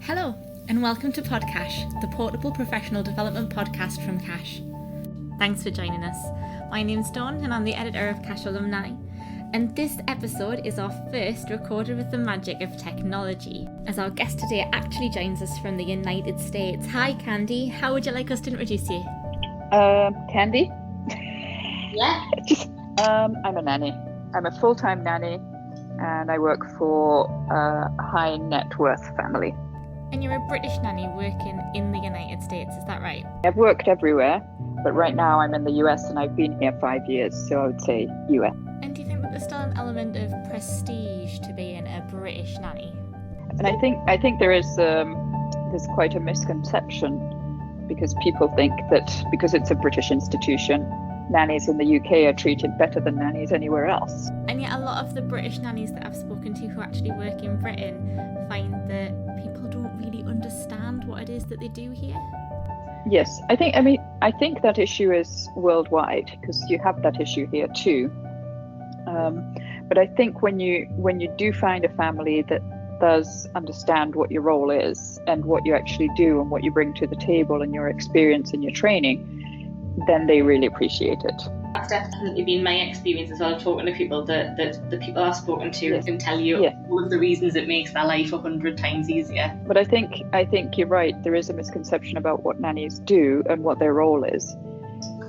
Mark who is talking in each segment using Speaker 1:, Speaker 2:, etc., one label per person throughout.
Speaker 1: Hello, and welcome to CACHE, the portable professional development podcast from CACHE. Thanks for joining us. My name's Dawn, and I'm the editor of CACHE Alumni. And this episode is our first recorded with the magic of technology, as our guest today actually joins us from the United States. Hi, Candi. How would you like us to introduce you?
Speaker 2: Candi?
Speaker 1: Yeah?
Speaker 2: I'm a nanny. I'm a full-time nanny, and I work for a high net worth family.
Speaker 1: And you're a British nanny working in the United States, is that right?
Speaker 2: I've worked everywhere, but right now I'm in the US and I've been here 5 years, so I would say US.
Speaker 1: And do you think that there's still an element of prestige to being a British nanny?
Speaker 2: And I think there's quite a misconception, because people think that because it's a British institution, nannies in the UK are treated better than nannies anywhere else.
Speaker 1: And yet a lot of the British nannies that I've spoken to who actually work in Britain find that people don't really understand what it is that they do here.
Speaker 2: Yes, I think that issue is worldwide, because you have that issue here too. But I think when you do find a family that does understand what your role is and what you actually do and what you bring to the table and your experience and your training, then they really appreciate it.
Speaker 3: That's definitely been my experience as well, talking to people that the people I've spoken to
Speaker 2: Yes.
Speaker 3: can tell you
Speaker 2: Yes.
Speaker 3: all of the reasons it makes their life 100 times easier.
Speaker 2: But I think you're right. There is a misconception about what nannies do and what their role is.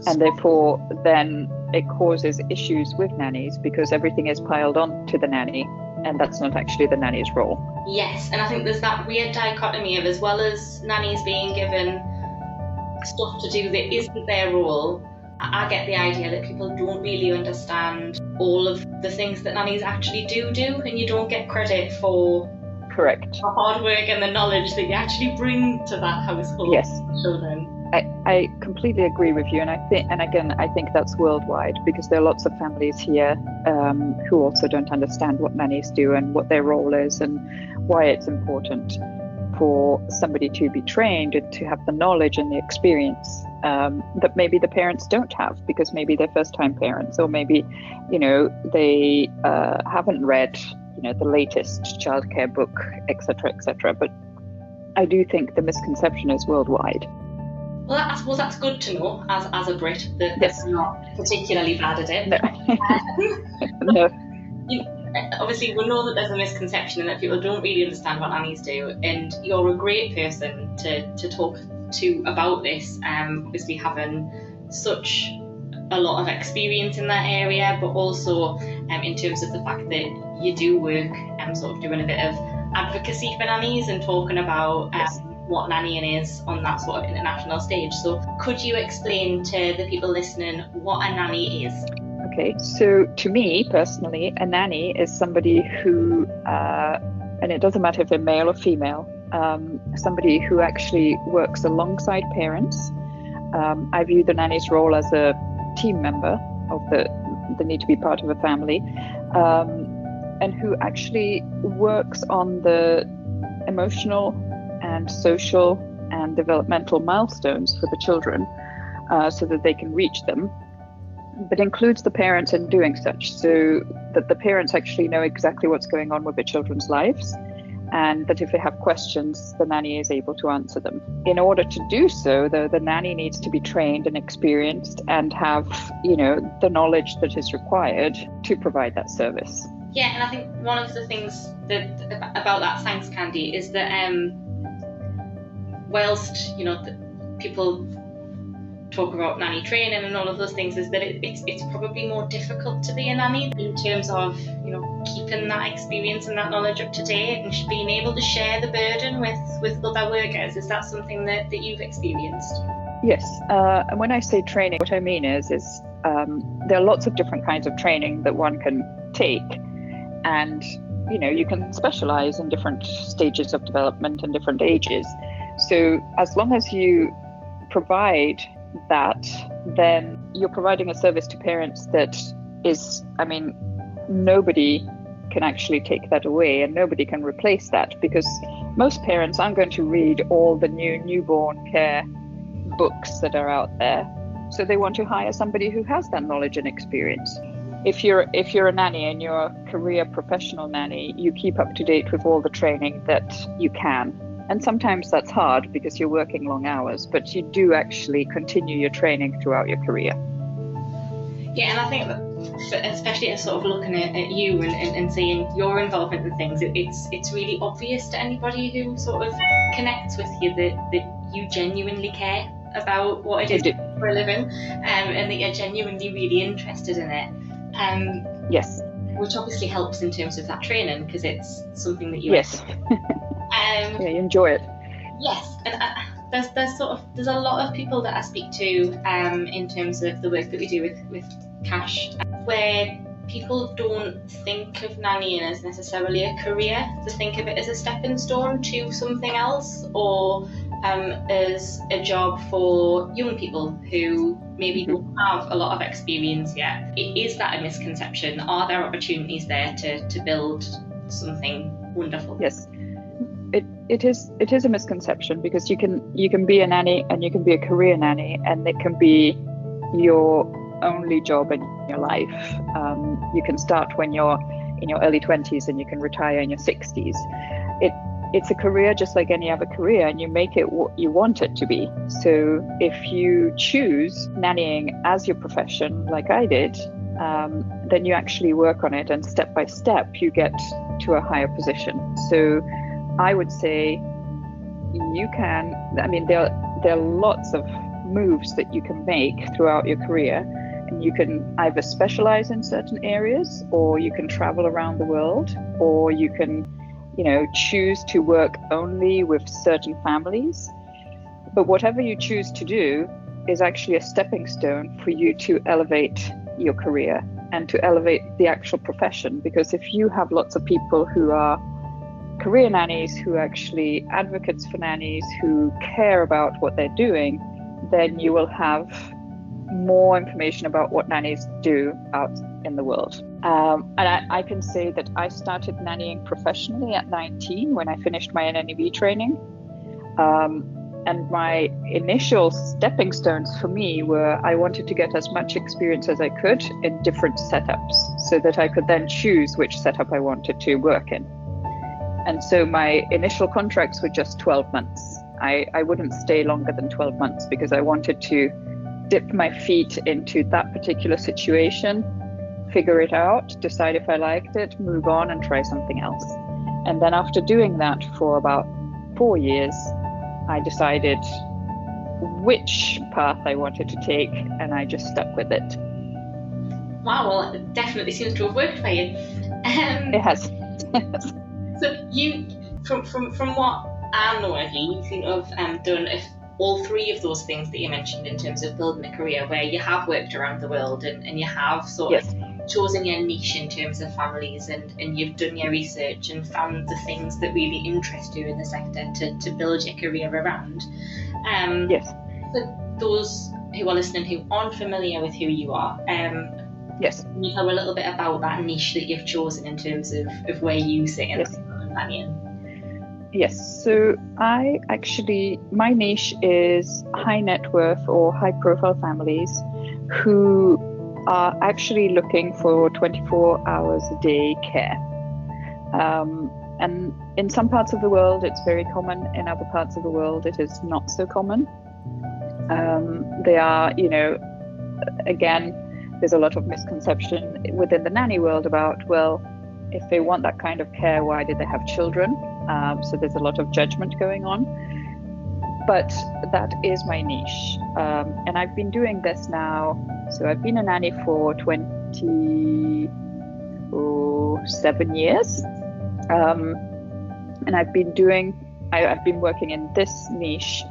Speaker 2: And therefore, then it causes issues with nannies because everything is piled on to the nanny, and that's not actually the nanny's role.
Speaker 3: Yes, and I think there's that weird dichotomy of, as well as nannies being given stuff to do that isn't their role, I get the idea that people don't really understand all of the things that nannies actually do, and you don't get credit for
Speaker 2: Correct.
Speaker 3: the hard work and the knowledge that you actually bring to that household.
Speaker 2: Yes.
Speaker 3: Children.
Speaker 2: I completely agree with you, and I think that's worldwide, because there are lots of families here who also don't understand what nannies do and what their role is and why it's important for somebody to be trained and to have the knowledge and the experience that maybe the parents don't have, because maybe they're first-time parents, or maybe they haven't read the latest childcare book, etc. But I do think the misconception is worldwide.
Speaker 3: Well, I suppose that's good to know as a Brit that
Speaker 2: Yes.
Speaker 3: they're not particularly bad at it.
Speaker 2: No.
Speaker 3: Obviously, we know that there's a misconception and that people don't really understand what nannies do, and you're a great person to talk to about this, obviously having such a lot of experience in that area, but also in terms of the fact that you do work sort of doing a bit of advocacy for nannies and talking about what nannying is on that sort of international stage. So could you explain to the people listening what a nanny is?
Speaker 2: Okay, so to me personally, a nanny is somebody who, and it doesn't matter if they're male or female, somebody who actually works alongside parents. I view the nanny's role as a team member of the need to be part of a family, and who actually works on the emotional and social and developmental milestones for the children, so that they can reach them, but includes the parents in doing such, so that the parents actually know exactly what's going on with their children's lives, and that if they have questions, the nanny is able to answer them. In order to do so, though, the nanny needs to be trained and experienced and have, the knowledge that is required to provide that service.
Speaker 3: Yeah, and I think one of the things about that, thanks Candi, is that whilst people talk about nanny training and all of those things, is that it's probably more difficult to be a nanny in terms of keeping that experience and that knowledge up to date and being able to share the burden with other workers. Is that something that you've experienced?
Speaker 2: Yes, and when I say training, what I mean is there are lots of different kinds of training that one can take, and you can specialize in different stages of development and different ages. So as long as you provide that, then you're providing a service to parents that is, nobody can actually take that away, and nobody can replace that, because most parents aren't going to read all the new newborn care books that are out there. So they want to hire somebody who has that knowledge and experience. If you're a nanny and you're a career professional nanny, you keep up to date with all the training that you can, And sometimes that's hard because you're working long hours, but you do actually continue your training throughout your career.
Speaker 3: Yeah, and I think that, especially sort of looking at you and seeing your involvement in things, it's really obvious to anybody who sort of connects with you that you genuinely care about what it is for a living, and that you're genuinely really interested in it.
Speaker 2: Yes.
Speaker 3: Which obviously helps in terms of that training, because it's something that you
Speaker 2: yes. Yeah, you enjoy it.
Speaker 3: Yes, and there's a lot of people that I speak to in terms of the work that we do with CACHE, where people don't think of nannying as necessarily a career. They think of it as a stepping stone to something else, or as a job for young people who maybe don't have a lot of experience yet. Is that a misconception? Are there opportunities there to build something wonderful?
Speaker 2: Yes. It is a misconception, because you can be a nanny and you can be a career nanny, and it can be your only job in your life. You can start when you're in your early 20s and you can retire in your 60s. It's a career just like any other career, and you make it what you want it to be. So if you choose nannying as your profession, like I did, then you actually work on it, and step by step you get to a higher position. So I would say you can, there are lots of moves that you can make throughout your career, and you can either specialize in certain areas, or you can travel around the world, or you can, choose to work only with certain families. But whatever you choose to do is actually a stepping stone for you to elevate your career and to elevate the actual profession. Because if you have lots of people who are career nannies, who are actually advocates for nannies, who care about what they're doing, then you will have more information about what nannies do out in the world. And I can say that I started nannying professionally at 19 when I finished my NNEB training. And my initial stepping stones for me were, I wanted to get as much experience as I could in different setups, so that I could then choose which setup I wanted to work in. And so my initial contracts were just 12 months. I wouldn't stay longer than 12 months, because I wanted to dip my feet into that particular situation, figure it out, decide if I liked it, move on and try something else. And then after doing that for about 4 years, I decided which path I wanted to take, and I just stuck with it.
Speaker 3: Wow, well, it definitely seems to have worked for you.
Speaker 2: It has.
Speaker 3: So you, from what I know of you, you seem to have done all three of those things that you mentioned in terms of building a career, where you have worked around the world and you have sort of chosen your niche in terms of families, and you've done your research and found the things that really interest you in the sector to build your career around. For those who are listening who aren't familiar with who you are, can you tell a little bit about that niche that you've chosen in terms of where you sit in nannying?
Speaker 2: Yes, so my niche is high net worth or high profile families who are actually looking for 24 hours a day care. And in some parts of the world it's very common, in other parts of the world it is not so common. They are, again, there's a lot of misconception within the nanny world about, well, if they want that kind of care, why did they have children? So there's a lot of judgment going on. But that is my niche. And I've been doing this now. So I've been a nanny for 27 years. And I've been working in this niche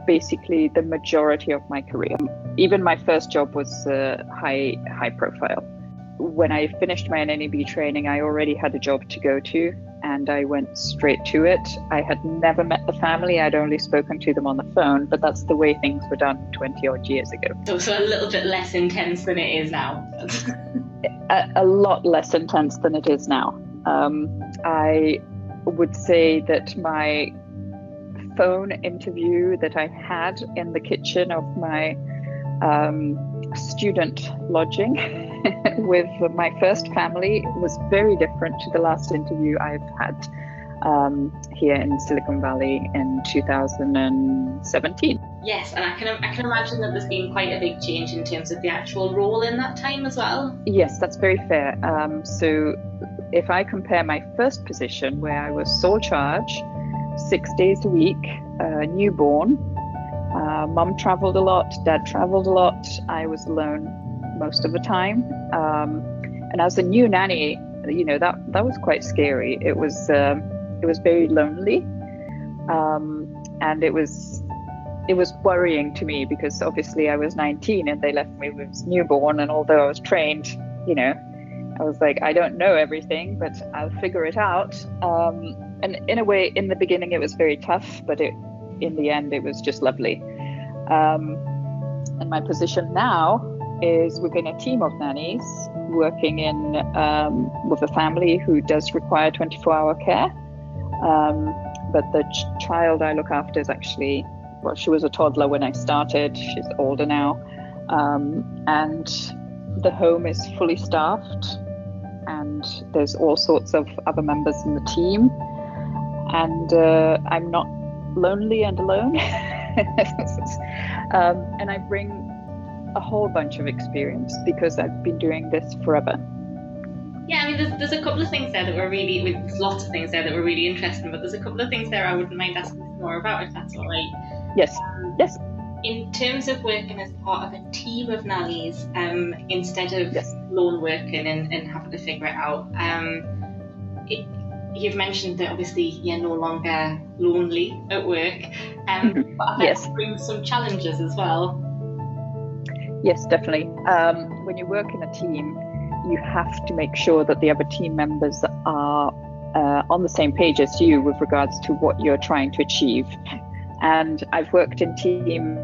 Speaker 2: basically the majority of my career. Even my first job was high profile. When I finished my NNEB training, I already had a job to go to, and I went straight to it. I had never met the family. I'd only spoken to them on the phone, but that's the way things were done 20 odd years ago.
Speaker 3: So a little bit less intense than it is now.
Speaker 2: A lot less intense than it is now. I would say that my phone interview that I had in the kitchen of my student lodging with my first family was very different to the last interview I've had. here in Silicon Valley in 2017.
Speaker 3: Yes, and I can imagine that there's been quite a big change in terms of the actual role in that time as well.
Speaker 2: Yes, that's very fair. So if I compare my first position, where I was sole charge, 6 days a week, newborn, mum traveled a lot, dad traveled a lot, I was alone most of the time. And as a new nanny, that was quite scary. It was very lonely, and it was worrying to me, because obviously I was 19 and they left me with newborn, and although I was trained, I was like, I don't know everything, but I'll figure it out. And in a way, in the beginning it was very tough, but in the end it was just lovely. And my position now is within a team of nannies working in with a family who does require 24-hour care. But the child I look after is actually, well, she was a toddler when I started. She's older now. And the home is fully staffed, and there's all sorts of other members in the team. And I'm not lonely and alone. And I bring a whole bunch of experience because I've been doing this forever.
Speaker 3: Yeah, I mean, there's a couple of things there that were really, there's lots of things there that were really interesting, but there's a couple of things there I wouldn't mind asking more about, if that's all right.
Speaker 2: Yes, yes.
Speaker 3: In terms of working as part of a team of nannies, instead of lone working and having to figure it out, you've mentioned that obviously you're no longer lonely at work, but that brings some challenges as well.
Speaker 2: Yes, definitely. When you work in a team, you have to make sure that the other team members are on the same page as you with regards to what you're trying to achieve. And I've worked in teams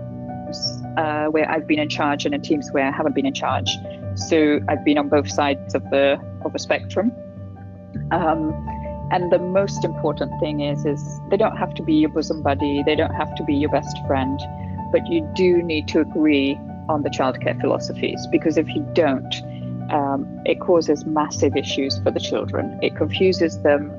Speaker 2: where I've been in charge and in teams where I haven't been in charge. So I've been on both sides of a spectrum. And the most important thing is they don't have to be your bosom buddy, they don't have to be your best friend, but you do need to agree on the childcare philosophies, because if you don't, it causes massive issues for the children. It confuses them,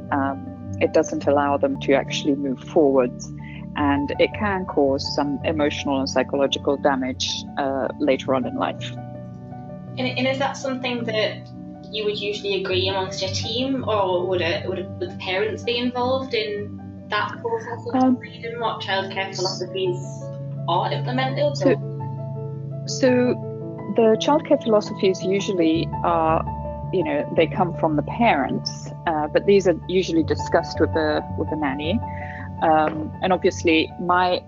Speaker 2: it doesn't allow them to actually move forwards, and it can cause some emotional and psychological damage later on in life.
Speaker 3: And is that something that you would usually agree amongst your team, or would the parents be involved in that process of reading what childcare philosophies are implemented?
Speaker 2: So the childcare philosophies usually are, they come from the parents, but these are usually discussed with a nanny. And obviously, my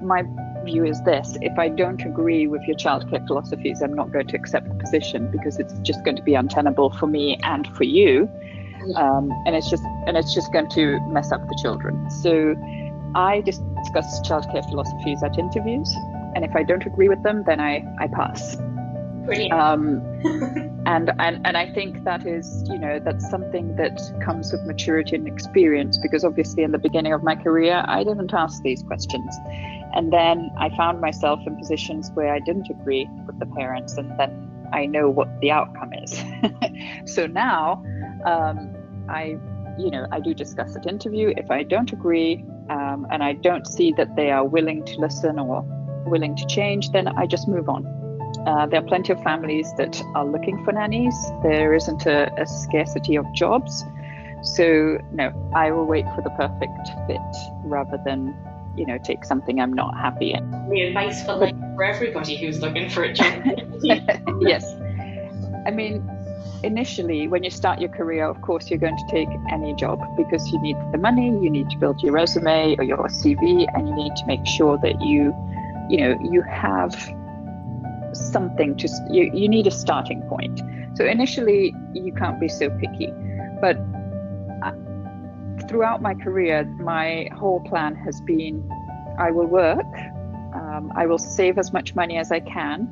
Speaker 2: view is this: if I don't agree with your childcare philosophies, I'm not going to accept the position, because it's just going to be untenable for me and for you, and it's just going to mess up the children. So I discuss childcare philosophies at interviews, and if I don't agree with them, then I pass.
Speaker 3: Brilliant.
Speaker 2: And I think that is, that's something that comes with maturity and experience, because obviously in the beginning of my career, I didn't ask these questions. And then I found myself in positions where I didn't agree with the parents, and then I know what the outcome is. So now I do discuss at interview. If I don't agree, and I don't see that they are willing to listen or willing to change, then I just move on. There are plenty of families that are looking for nannies. There isn't a scarcity of jobs. So no, I will wait for the perfect fit rather than, take something I'm not happy in.
Speaker 3: The advice for everybody who's looking for a job.
Speaker 2: Yes. I mean, initially, when you start your career, of course, you're going to take any job because you need the money, you need to build your resume or your CV, and you need to make sure that you have something you need a starting point. So initially you can't be so picky, but throughout my career, my whole plan has been, I will work, I will save as much money as I can,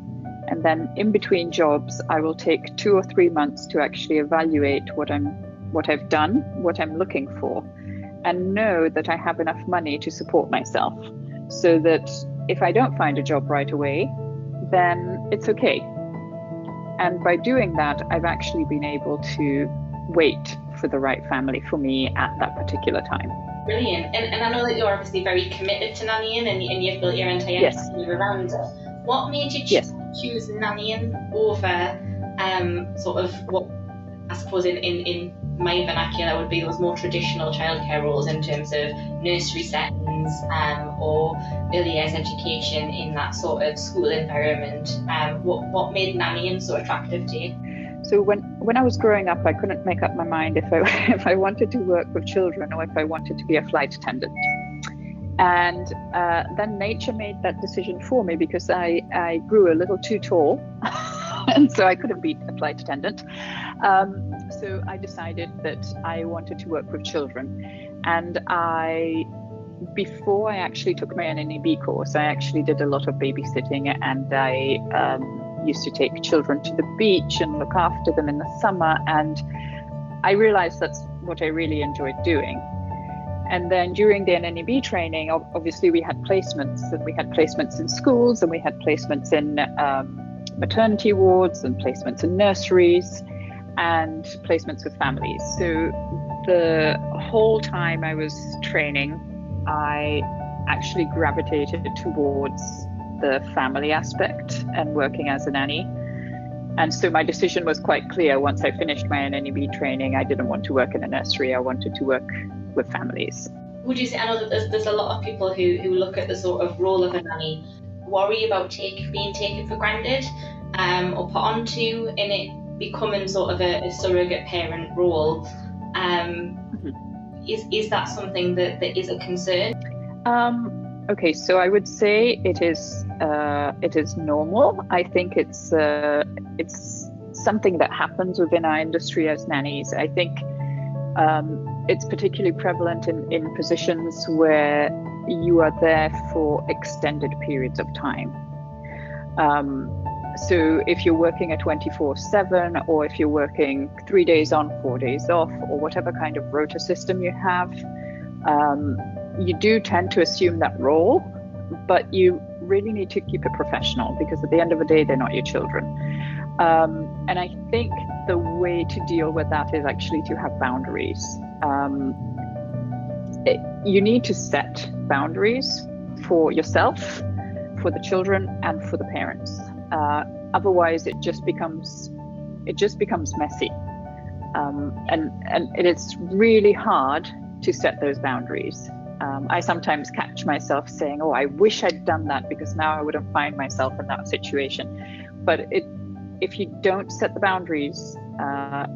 Speaker 2: and then in between jobs I will take 2 or 3 months to actually evaluate what I've done, what I'm looking for, and know that I have enough money to support myself, so that if I don't find a job right away, then it's okay. And by doing that, I've actually been able to wait for the right family for me at that particular time.
Speaker 3: Brilliant. And I know that you're obviously very committed to nannying, and you've built your entire career around it. What made you choose nannying over sort of what I suppose in my vernacular would be those more traditional childcare roles in terms of nursery settings or early years education in that sort of school environment? What made nannying so attractive to you?
Speaker 2: So when I was growing up, I couldn't make up my mind if I wanted to work with children or if I wanted to be a flight attendant. And then nature made that decision for me, because I grew a little too tall, and so I couldn't be a flight attendant. So I decided that I wanted to work with children. And before I actually took my NNEB course, I actually did a lot of babysitting, and I used to take children to the beach and look after them in the summer. And I realized that's what I really enjoyed doing. And then during the NNEB training, obviously we had placements, and we had placements in schools, and we had placements in maternity wards, and placements in nurseries, and placements with families. So the whole time I was training, I actually gravitated towards the family aspect and working as a nanny. And so my decision was quite clear. Once I finished my NNEB training, I didn't want to work in a nursery. I wanted to work with families.
Speaker 3: Would you say, I know that there's a lot of people who look at the sort of role of a nanny, worry about being taken for granted or put onto, and it becoming sort of a surrogate parent role. Is that something that is a concern?
Speaker 2: Okay, so I would say it is normal. I think it's something that happens within our industry as nannies. I think it's particularly prevalent in positions where you are there for extended periods of time. So if you're working a 24/7, or if you're working 3 days on, 4 days off, or whatever kind of rota system you have, you do tend to assume that role, but you really need to keep it professional, because at the end of the day, they're not your children. And I think the way to deal with that is actually to have boundaries. You need to set boundaries for yourself, for the children, and for the parents. Otherwise, it just becomes messy, and it is really hard to set those boundaries. I sometimes catch myself saying, "Oh, I wish I'd done that, because now I wouldn't find myself in that situation." But if you don't set the boundaries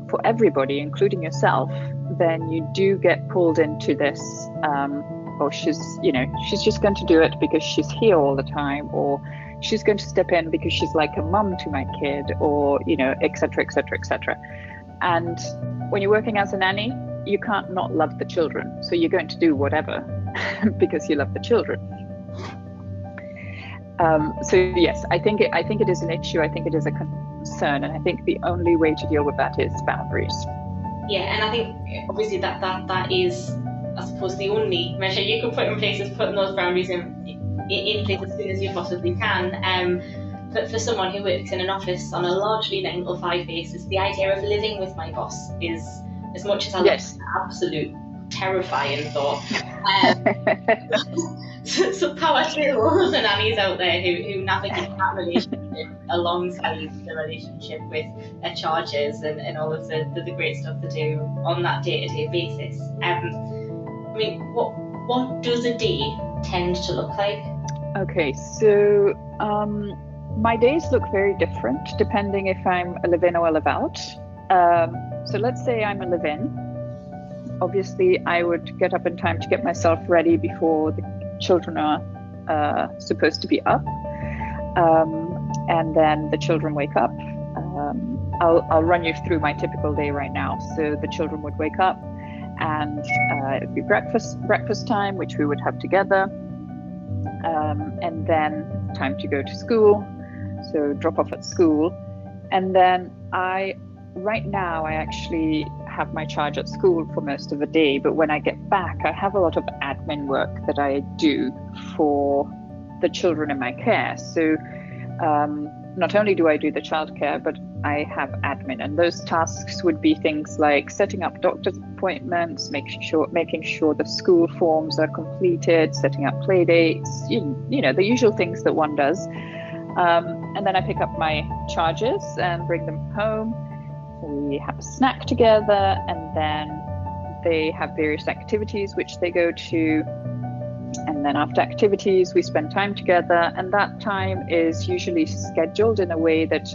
Speaker 2: for everybody, including yourself, then you do get pulled into this. Oh, she's just going to do it because she's here all the time, or she's going to step in because she's like a mum to my kid, or et cetera, et cetera, et cetera. And when you're working as a nanny, you can't not love the children, so you're going to do whatever because you love the children. So yes, I think it is an issue. I think it is a concern, and I think the only way to deal with that is boundaries.
Speaker 3: Yeah, and I think obviously that is, I suppose, the only measure you can put in place is putting those boundaries in place as soon as you possibly can. But for someone who works in an office on a largely 9 to 5 basis, the idea of living with my boss is, as much as I love it, an absolute terrifying thought. So power to all of the nannies out there who navigate that relationship alongside the relationship with their charges and all of the great stuff they do on that day-to-day basis. I mean, what does a day tend to look like? Okay,
Speaker 2: so my days look very different depending if I'm a live-in or a live-out. So let's say I'm a live-in. Obviously, I would get up in time to get myself ready before the children are supposed to be up, and then the children wake up. I'll run you through my typical day right now. So the children would wake up, and it'd be breakfast time, which we would have together, and then time to go to school, so drop off at school. And then right now I actually have my charge at school for most of the day, but when I get back, I have a lot of admin work that I do for the children in my care. So not only do I do the childcare, but I have admin, and those tasks would be things like setting up doctor's appointments, making sure the school forms are completed, setting up play dates, you know, the usual things that one does. And then I pick up my charges and bring them home. We have a snack together, and then they have various activities which they go to. And then after activities, we spend time together, and that time is usually scheduled in a way that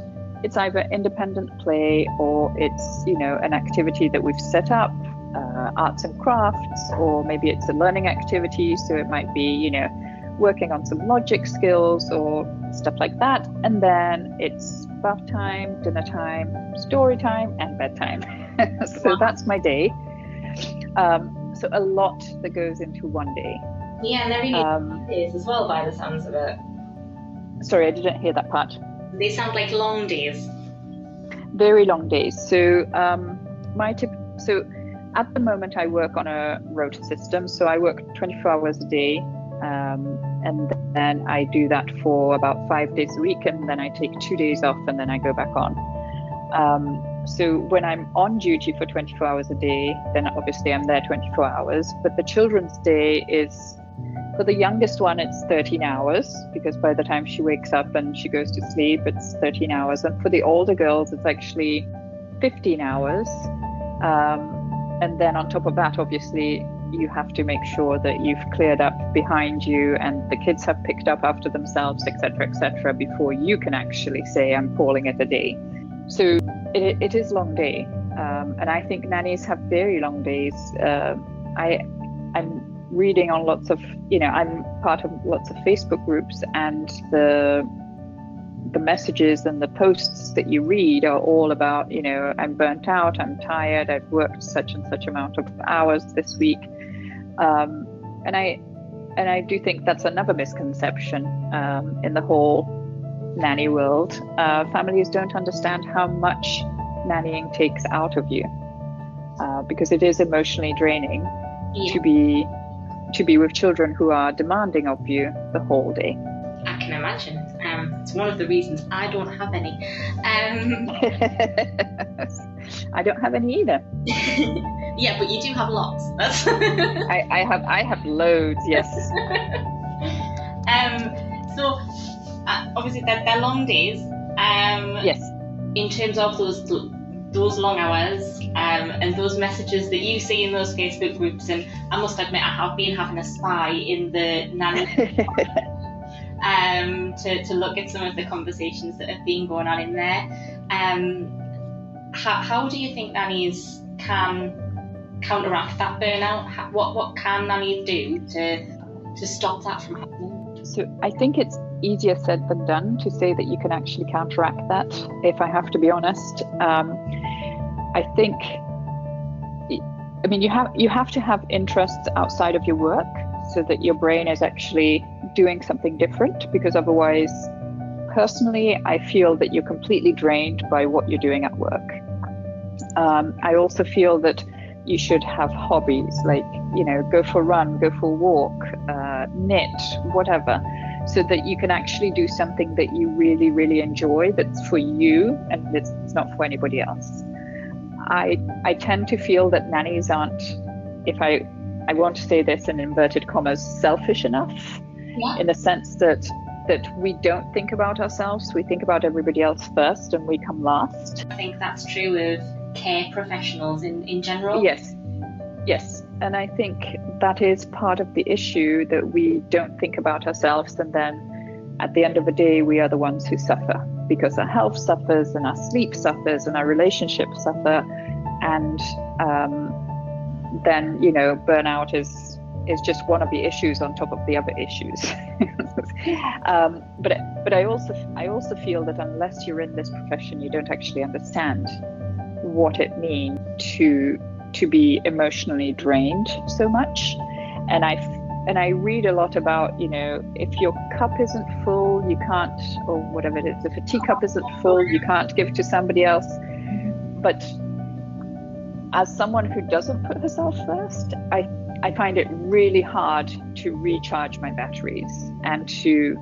Speaker 2: it's either independent play or it's, you know, an activity that we've set up, arts and crafts, or maybe it's a learning activity. So it might be, you know, working on some logic skills or stuff like that. And then it's bath time, dinner time, story time, and bedtime. So that's my day. So a lot that goes into one day.
Speaker 3: Yeah, and they're really days as well, by the sounds of it.
Speaker 2: Sorry, I didn't hear that part.
Speaker 3: They sound like long days.
Speaker 2: Very long days. So so at the moment I work on a rota system. So I work 24 hours a day, and then I do that for about 5 days a week, and then I take 2 days off, and then I go back on. So when I'm on duty for 24 hours a day, then obviously I'm there 24 hours. But the children's day is, for the youngest one, it's 13 hours, because by the time she wakes up and she goes to sleep, it's 13 hours. And for the older girls, it's actually 15 hours. And then on top of that, obviously, you have to make sure that you've cleared up behind you and the kids have picked up after themselves, etc., before you can actually say, I'm calling it a day. So it is a long day. And I think nannies have very long days. I'm reading on lots of, you know, I'm part of lots of Facebook groups, and the messages and the posts that you read are all about, you know, I'm burnt out, I'm tired, I've worked such and such amount of hours this week. And I do think that's another misconception in the whole nanny world. Families don't understand how much nannying takes out of you, because it is emotionally draining to be with children who are demanding of you the whole day.
Speaker 3: I can imagine. It's one of the reasons I don't have any.
Speaker 2: I don't have any either.
Speaker 3: Yeah, but you do have lots.
Speaker 2: I have loads. Yes.
Speaker 3: So obviously they're long days.
Speaker 2: Yes.
Speaker 3: In terms of those long hours and those messages that you see in those Facebook groups, and I must admit I have been having a spy in the nanny to look at some of the conversations that have been going on in there. How do you think nannies can counteract that burnout? What can nannies do to stop that from happening?
Speaker 2: So I think it's easier said than done to say that you can actually counteract that, if I have to be honest. I think, I mean, you have to have interests outside of your work so that your brain is actually doing something different, because otherwise, personally, I feel that you're completely drained by what you're doing at work. I also feel that you should have hobbies, like, you know, go for a run, go for a walk, knit, whatever, so that you can actually do something that you really, really enjoy, that's for you and it's not for anybody else. I tend to feel that nannies aren't, if I want to say this in inverted commas, selfish enough, in the sense that we don't think about ourselves, we think about everybody else first and we come last.
Speaker 3: I think that's true of care professionals in general.
Speaker 2: Yes, and I think that is part of the issue, that we don't think about ourselves, and then at the end of the day we are the ones who suffer, because our health suffers and our sleep suffers and our relationships suffer, and then, you know, burnout is just one of the issues on top of the other issues. But I also feel that unless you're in this profession, you don't actually understand what it means to be emotionally drained so much. And I read a lot about, you know, if your cup isn't full, you can't, or whatever it is, if a teacup isn't full, you can't give to somebody else. But as someone who doesn't put herself first, I find it really hard to recharge my batteries and to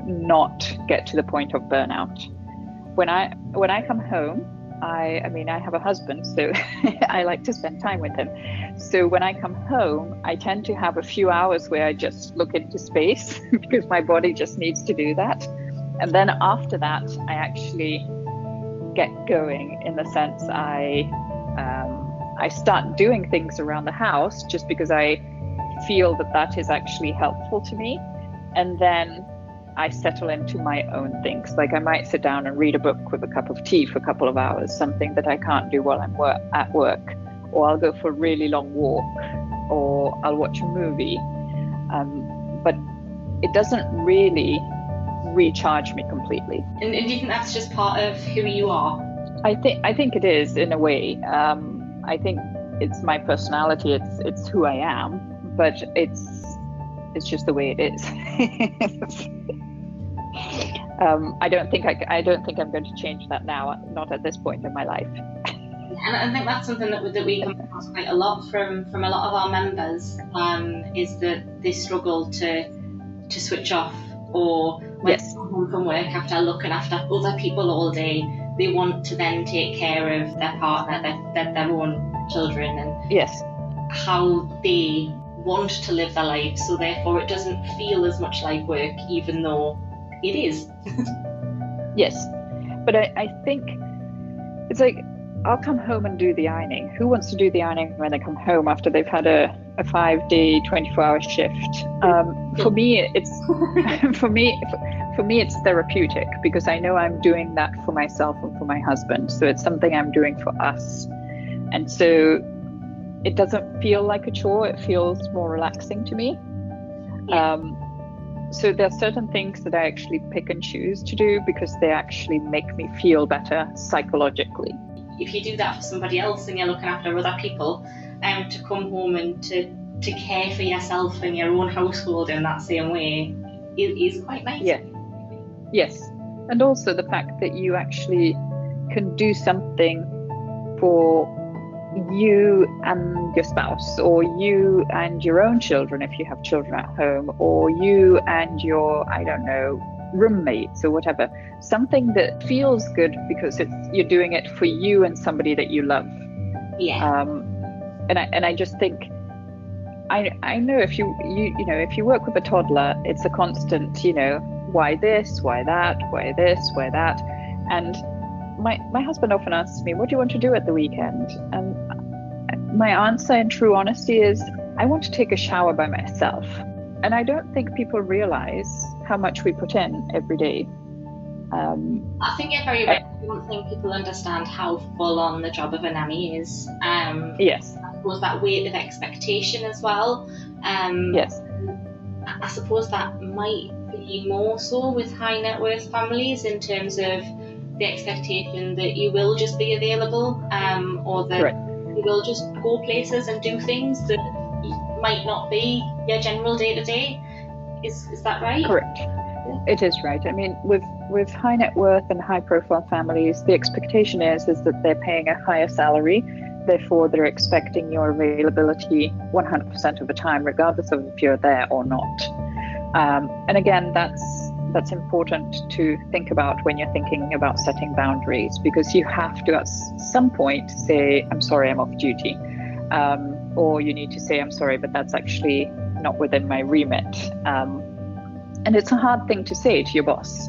Speaker 2: not get to the point of burnout. when I come home, I have a husband, so I like to spend time with him. So when I come home, I tend to have a few hours where I just look into space because my body just needs to do that. And then after that, I actually get going, in the sense I start doing things around the house just because I feel that is actually helpful to me. And then I settle into my own things. Like I might sit down and read a book with a cup of tea for a couple of hours, something that I can't do while I'm at work, or I'll go for a really long walk, or I'll watch a movie. But it doesn't really recharge me completely.
Speaker 3: And do you think that's just part of who you are?
Speaker 2: I think it is, in a way. I think it's my personality. It's who I am, but it's just the way it is. I don't think I'm going to change that now, not at this point in my life.
Speaker 3: And I think that's something that we come across quite a lot from a lot of our members, is that they struggle to switch off, or when they come home from work after looking after other people all day, they want to then take care of their partner, their own children, and how they want to live their life, so therefore it doesn't feel as much like work, even though it is.
Speaker 2: Yes, but I think it's like, I'll come home and do the ironing. Who wants to do the ironing when they come home after they've had a 5-day, 24-hour shift? For me, it's therapeutic, because I know I'm doing that for myself and for my husband. So it's something I'm doing for us, and so it doesn't feel like a chore. It feels more relaxing to me. So there are certain things that I actually pick and choose to do because they actually make me feel better psychologically.
Speaker 3: If you do that for somebody else and you're looking after other people, to come home and to care for yourself and your own household in that same way is quite nice. Yeah.
Speaker 2: Yes. And also the fact that you actually can do something for you and your spouse, or you and your own children if you have children at home, or you and your, I don't know, roommates or whatever. Something that feels good because you're doing it for you and somebody that you love.
Speaker 3: Yeah.
Speaker 2: And I just think, I know if you work with a toddler, it's a constant, why this, why that, why this, why that. And my husband often asks me, what do you want to do at the weekend? And my answer in true honesty is, I want to take a shower by myself. And I don't think people realize how much we put in every day.
Speaker 3: I think you're very right. I don't think people understand how full on the job of a nanny is.
Speaker 2: Yes.
Speaker 3: I suppose that weight of expectation as well.
Speaker 2: Yes.
Speaker 3: I suppose that might be more so with high net worth families, in terms of the expectation that you will just be available, or that you will just go places and do things that might not be your general day to day. Is that right?
Speaker 2: Correct. It is right. I mean, with high net worth and high profile families, the expectation is that they're paying a higher salary, therefore they're expecting your availability 100% of the time, regardless of if you're there or not. And again, that's important to think about when you're thinking about setting boundaries, because you have to at some point say, I'm sorry, I'm off duty. Or you need to say, I'm sorry, but that's actually not within my remit. And it's a hard thing to say to your boss,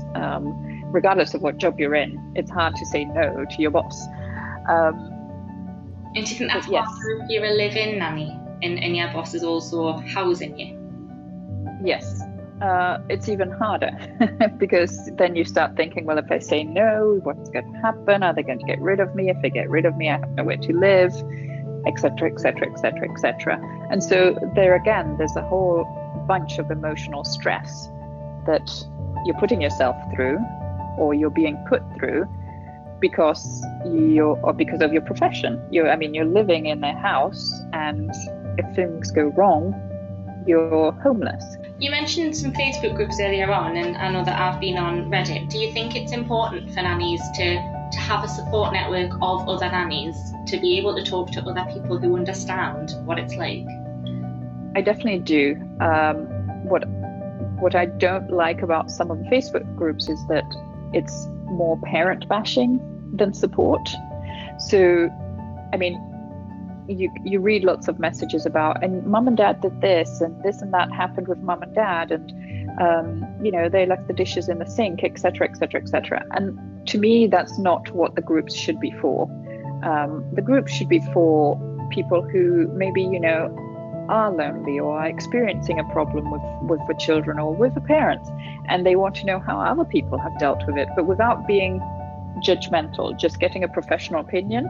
Speaker 2: regardless of what job you're in. It's hard to say no to your boss.
Speaker 3: And do you think that's part of you're a live-in nanny, and your boss is also housing you?
Speaker 2: Yes. It's even harder because then you start thinking, well, if I say no, what's going to happen? Are they going to get rid of me? If they get rid of me, I have nowhere to live, etc., etc., etc., etc. And so there again, there's a whole bunch of emotional stress that you're putting yourself through, or you're being put through, because of your profession. You're living in their house, and if things go wrong, you're homeless.
Speaker 3: You mentioned some Facebook groups earlier on, and I know that I've been on Reddit. Do you think it's important for nannies to have a support network of other nannies, to be able to talk to other people who understand what it's like?
Speaker 2: I definitely do. What I don't like about some of the Facebook groups is that it's more parent bashing than support. So, I mean, you read lots of messages about, and mum and dad did this and that happened with mum and dad, and they left the dishes in the sink, etc., etc., etc. And to me, that's not what the groups should be for. The groups should be for people who maybe are lonely or are experiencing a problem with the children or with the parents, and they want to know how other people have dealt with it, but without being judgmental, just getting a professional opinion.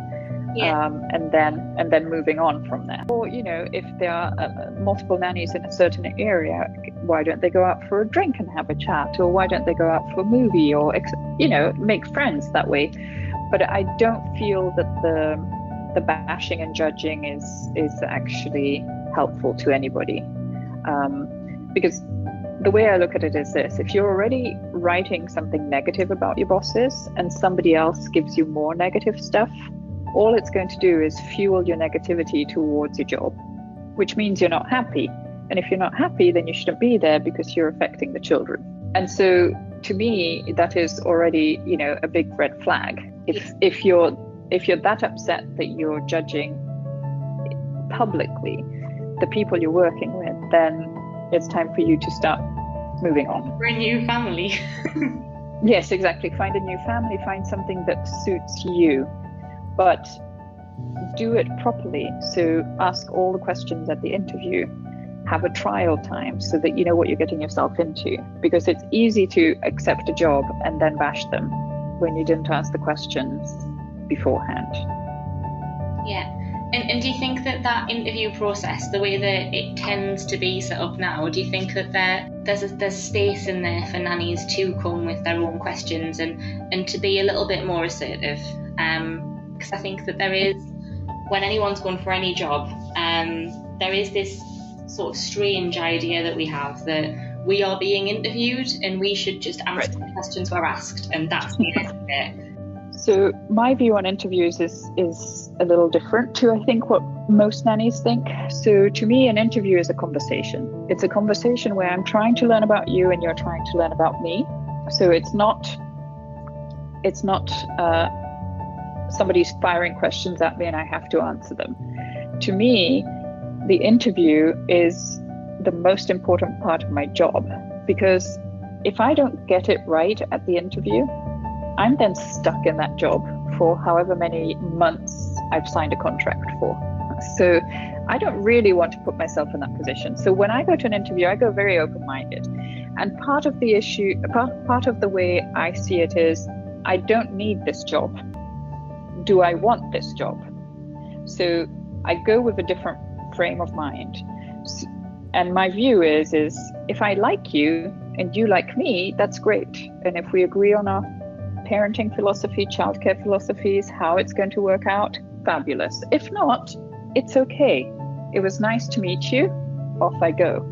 Speaker 3: Yeah.
Speaker 2: And then moving on from there. Or if there are multiple nannies in a certain area, why don't they go out for a drink and have a chat, or why don't they go out for a movie, or make friends that way? But I don't feel that the bashing and judging is actually helpful to anybody, because the way I look at it is this: if you're already writing something negative about your bosses and somebody else gives you more negative stuff, all it's going to do is fuel your negativity towards your job, which means you're not happy. And if you're not happy, then you shouldn't be there, because you're affecting the children. And so to me, that is already, a big red flag. If you're that upset that you're judging publicly the people you're working with, then it's time for you to start moving on.
Speaker 3: For a new family.
Speaker 2: Yes, exactly. Find a new family, find something that suits you. But do it properly. So ask all the questions at the interview. Have a trial time so that you know what you're getting yourself into. Because it's easy to accept a job and then bash them when you didn't ask the questions beforehand.
Speaker 3: Yeah. And do you think that interview process, the way that it tends to be set up now, do you think that there's space in there for nannies to come with their own questions and to be a little bit more assertive? Because I think that there is, when anyone's going for any job, there is this sort of strange idea that we have that we are being interviewed and we should just answer the questions we're asked, and that's the end of it.
Speaker 2: So my view on interviews is a little different to, I think, what most nannies think. So to me, an interview is a conversation. It's a conversation where I'm trying to learn about you and you're trying to learn about me. So it's not somebody's firing questions at me and I have to answer them. To me, the interview is the most important part of my job, because if I don't get it right at the interview, I'm then stuck in that job for however many months I've signed a contract for. So I don't really want to put myself in that position. So when I go to an interview, I go very open-minded. And part of the issue, part of the way I see it is, I don't need this job. Do I want this job? So I go with a different frame of mind. And my view is if I like you and you like me, that's great. And if we agree on our parenting philosophy, childcare philosophies, how it's going to work out, fabulous. If not, it's okay. It was nice to meet you. Off I go.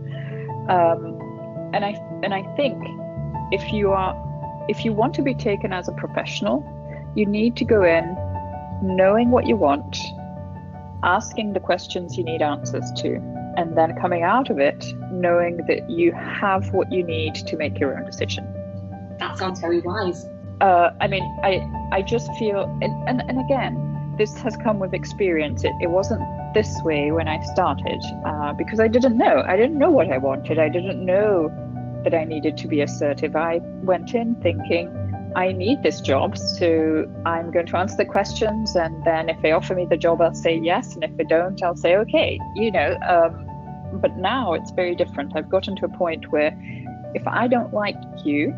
Speaker 2: And I think if you want to be taken as a professional, you need to go in knowing what you want, asking the questions you need answers to, and then coming out of it knowing that you have what you need to make your own decision.
Speaker 3: That sounds very wise.
Speaker 2: I just feel, and again, this has come with experience. It wasn't this way when I started, because I didn't know what I wanted. I didn't know that I needed to be assertive. I went in thinking, I need this job, so I'm going to answer the questions, and then if they offer me the job, I'll say yes, and if they don't, I'll say okay. But now it's very different. I've gotten to a point where if I don't like you,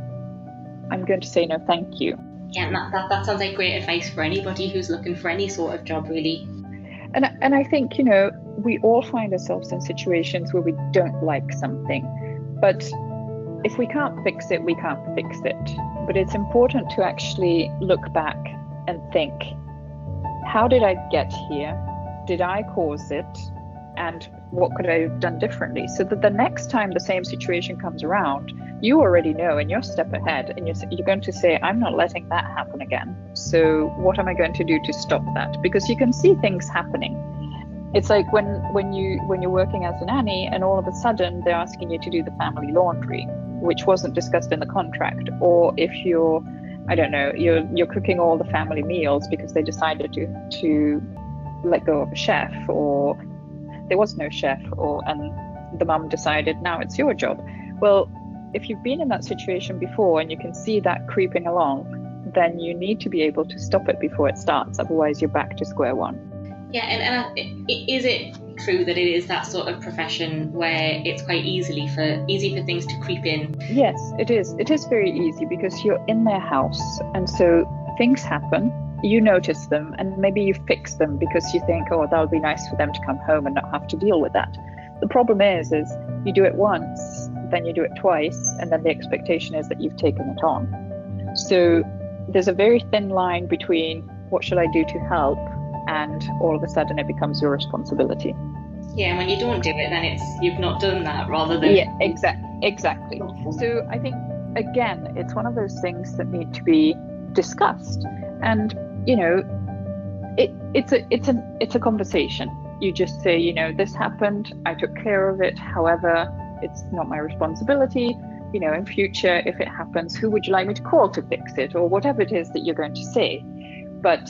Speaker 2: I'm going to say no thank you.
Speaker 3: Yeah, that sounds like great advice for anybody who's looking for any sort of job, really.
Speaker 2: And I think, we all find ourselves in situations where we don't like something, but if we can't fix it, we can't fix it. But it's important to actually look back and think, how did I get here? Did I cause it? And what could I have done differently? So that the next time the same situation comes around, you already know and you're a step ahead, and you're going to say, I'm not letting that happen again. So what am I going to do to stop that? Because you can see things happening. It's like when you're working as a nanny and all of a sudden they're asking you to do the family laundry, which wasn't discussed in the contract, or if you're I don't know, you're cooking all the family meals because they decided to let go of a chef, or there was no chef, and the mum decided now it's your job. Well, if you've been in that situation before and you can see that creeping along, then you need to be able to stop it before it starts. Otherwise, you're back to square one.
Speaker 3: Yeah, and is it true that it is that sort of profession where it's quite easy for things to creep in?
Speaker 2: Yes, it is. It is very easy because you're in their house, and so things happen. You notice them, and maybe you fix them because you think, oh, that would be nice for them to come home and not have to deal with that. The problem is you do it once, then you do it twice, and then the expectation is that you've taken it on. So there's a very thin line between what shall I do to help and all of a sudden it becomes your responsibility.
Speaker 3: Yeah, and when you don't do it, then you've not done that, rather than...
Speaker 2: Yeah, exactly. So I think, again, it's one of those things that need to be discussed. And, you know, it's a conversation. You just say, you know, this happened, I took care of it, however, it's not my responsibility. You know, in future, if it happens, who would you like me to call to fix it, or whatever it is that you're going to say. But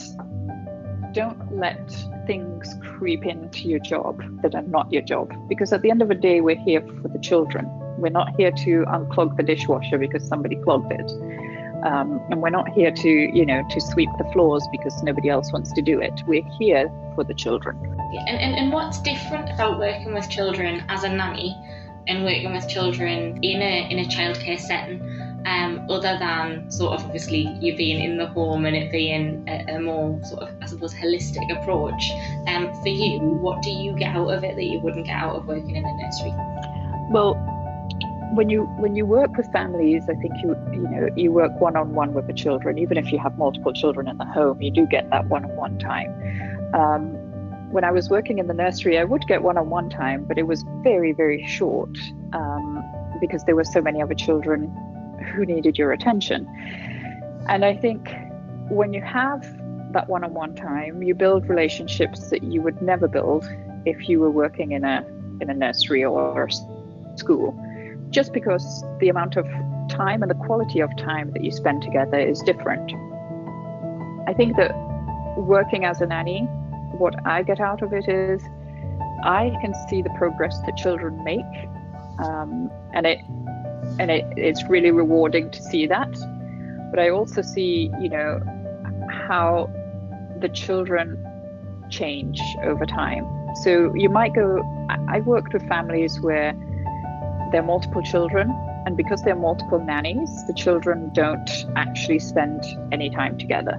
Speaker 2: don't let things creep into your job that are not your job, because at the end of the day, we're here for the children. We're not here to unclog the dishwasher because somebody clogged it. And we're not here to sweep the floors because nobody else wants to do it. We're here for the children.
Speaker 3: And what's different about working with children as a nanny and working with children in a childcare setting, other than sort of obviously you being in the home and it being a more sort of, I suppose, holistic approach? For you, what do you get out of it that you wouldn't get out of working in a nursery?
Speaker 2: Well, when you work with families, I think you work one-on-one with the children. Even if you have multiple children in the home, you do get that one-on-one time. When I was working in the nursery, I would get one-on-one time, but it was very, very short because there were so many other children who needed your attention. And I think when you have that one-on-one time, you build relationships that you would never build if you were working in a nursery or a school, just because the amount of time and the quality of time that you spend together is different. I think that working as a nanny, what I get out of it is I can see the progress that children make, and it's really rewarding to see that. But I also see, how the children change over time. So you might go, I worked with families where there are multiple children, and because there are multiple nannies, the children don't actually spend any time together.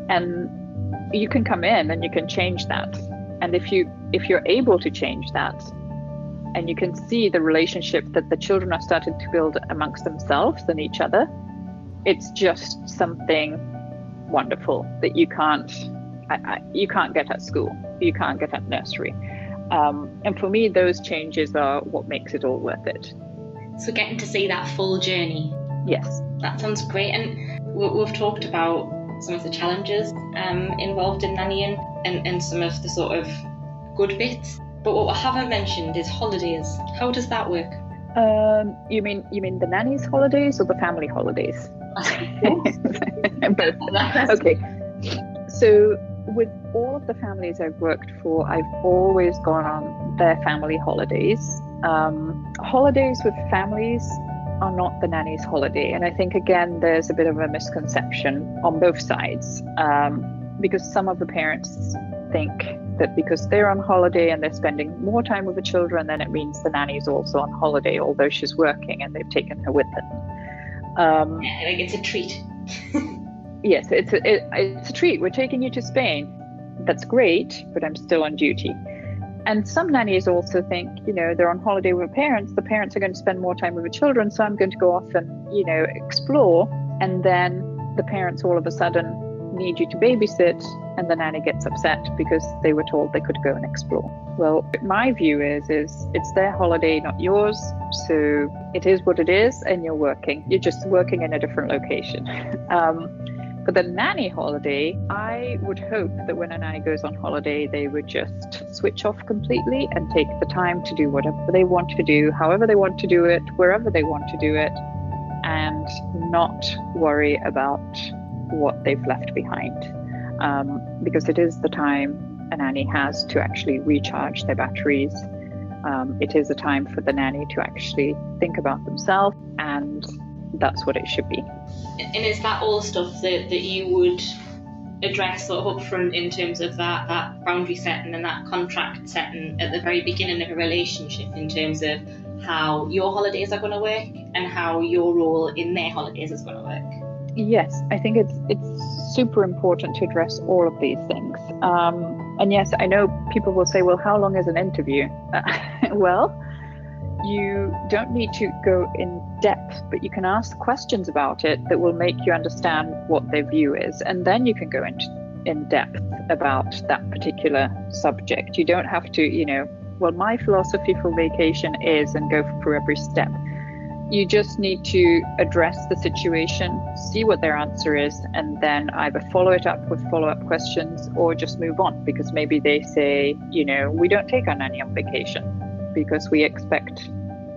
Speaker 2: And you can come in and you can change that. And if you're able to change that, and you can see the relationship that the children are starting to build amongst themselves and each other, it's just something wonderful that you can't get at school, you can't get at nursery. And for me, those changes are what makes it all worth it.
Speaker 3: So getting to see that full journey.
Speaker 2: Yes.
Speaker 3: That sounds great. And we've talked about some of the challenges involved in nannying and some of the sort of good bits. But what we haven't mentioned is holidays. How does that work?
Speaker 2: You mean the nanny's holidays or the family holidays? Both. Okay. So with all of the families I've worked for, I've always gone on their family holidays. Holidays with families are not the nanny's holiday. And I think, again, there's a bit of a misconception on both sides, because some of the parents think that because they're on holiday and they're spending more time with the children, then it means the nanny's also on holiday, although she's working and they've taken her with them.
Speaker 3: Like it's a treat.
Speaker 2: Yes, it's a treat. We're taking you to Spain. That's great, but I'm still on duty. And some nannies also think, they're on holiday with parents. The parents are going to spend more time with the children, so I'm going to go off and, explore. And then the parents all of a sudden need you to babysit, and the nanny gets upset because they were told they could go and explore. Well, my view is it's their holiday, not yours. So it is what it is, and you're working. You're just working in a different location. For the nanny holiday, I would hope that when a nanny goes on holiday, they would just switch off completely and take the time to do whatever they want to do, however they want to do it, wherever they want to do it, and not worry about what they've left behind, because it is the time a nanny has to actually recharge their batteries. It is a time for the nanny to actually think about themselves, and that's what it should be.
Speaker 3: And is that all stuff that you would address sort of up front in terms of that boundary setting and that contract setting at the very beginning of a relationship, in terms of how your holidays are going to work and how your role in their holidays is going to work?
Speaker 2: Yes, I think it's super important to address all of these things. And yes, I know people will say, well, how long is an interview? Well, you don't need to go in depth, but you can ask questions about it that will make you understand what their view is, and then you can go in depth about that particular subject. You don't have to, well, my philosophy for vacation is, and go through every step. You just need to address the situation, see what their answer is, and then either follow it up with follow-up questions or just move on, because maybe they say, we don't take our nanny on vacation because we expect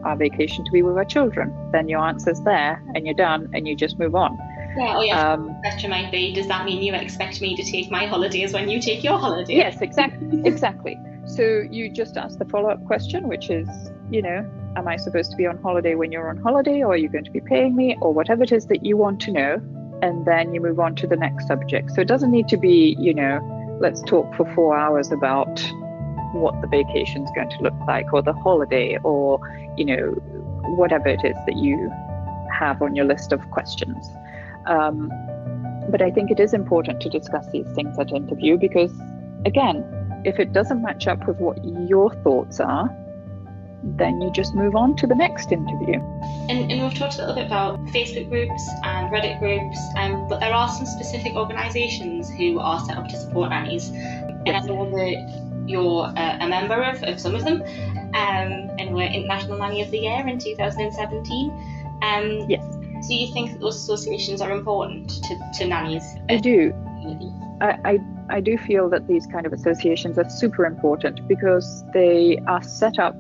Speaker 2: our vacation to be with our children. Then your answer's there and you're done and you just move on.
Speaker 3: Yeah, the question might be, does that mean you expect me to take my holidays when you take your holidays?
Speaker 2: Yes, exactly. So you just ask the follow-up question, which is, am I supposed to be on holiday when you're on holiday, or are you going to be paying me, or whatever it is that you want to know, and then you move on to the next subject. So it doesn't need to be, let's talk for 4 hours about what the vacation is going to look like, or the holiday, or whatever it is that you have on your list of questions. But I think it is important to discuss these things at interview, because again, if it doesn't match up with what your thoughts are, then you just move on to the next interview.
Speaker 3: And we've talked a little bit about Facebook groups and Reddit groups, but there are some specific organisations who are set up to support nannies. And I know that you're a member of some of them, and we're International Nanny of the Year in 2017.
Speaker 2: Yes.
Speaker 3: Do you think that those associations are important to nannies?
Speaker 2: I do. I do feel that these kind of associations are super important, because they are set up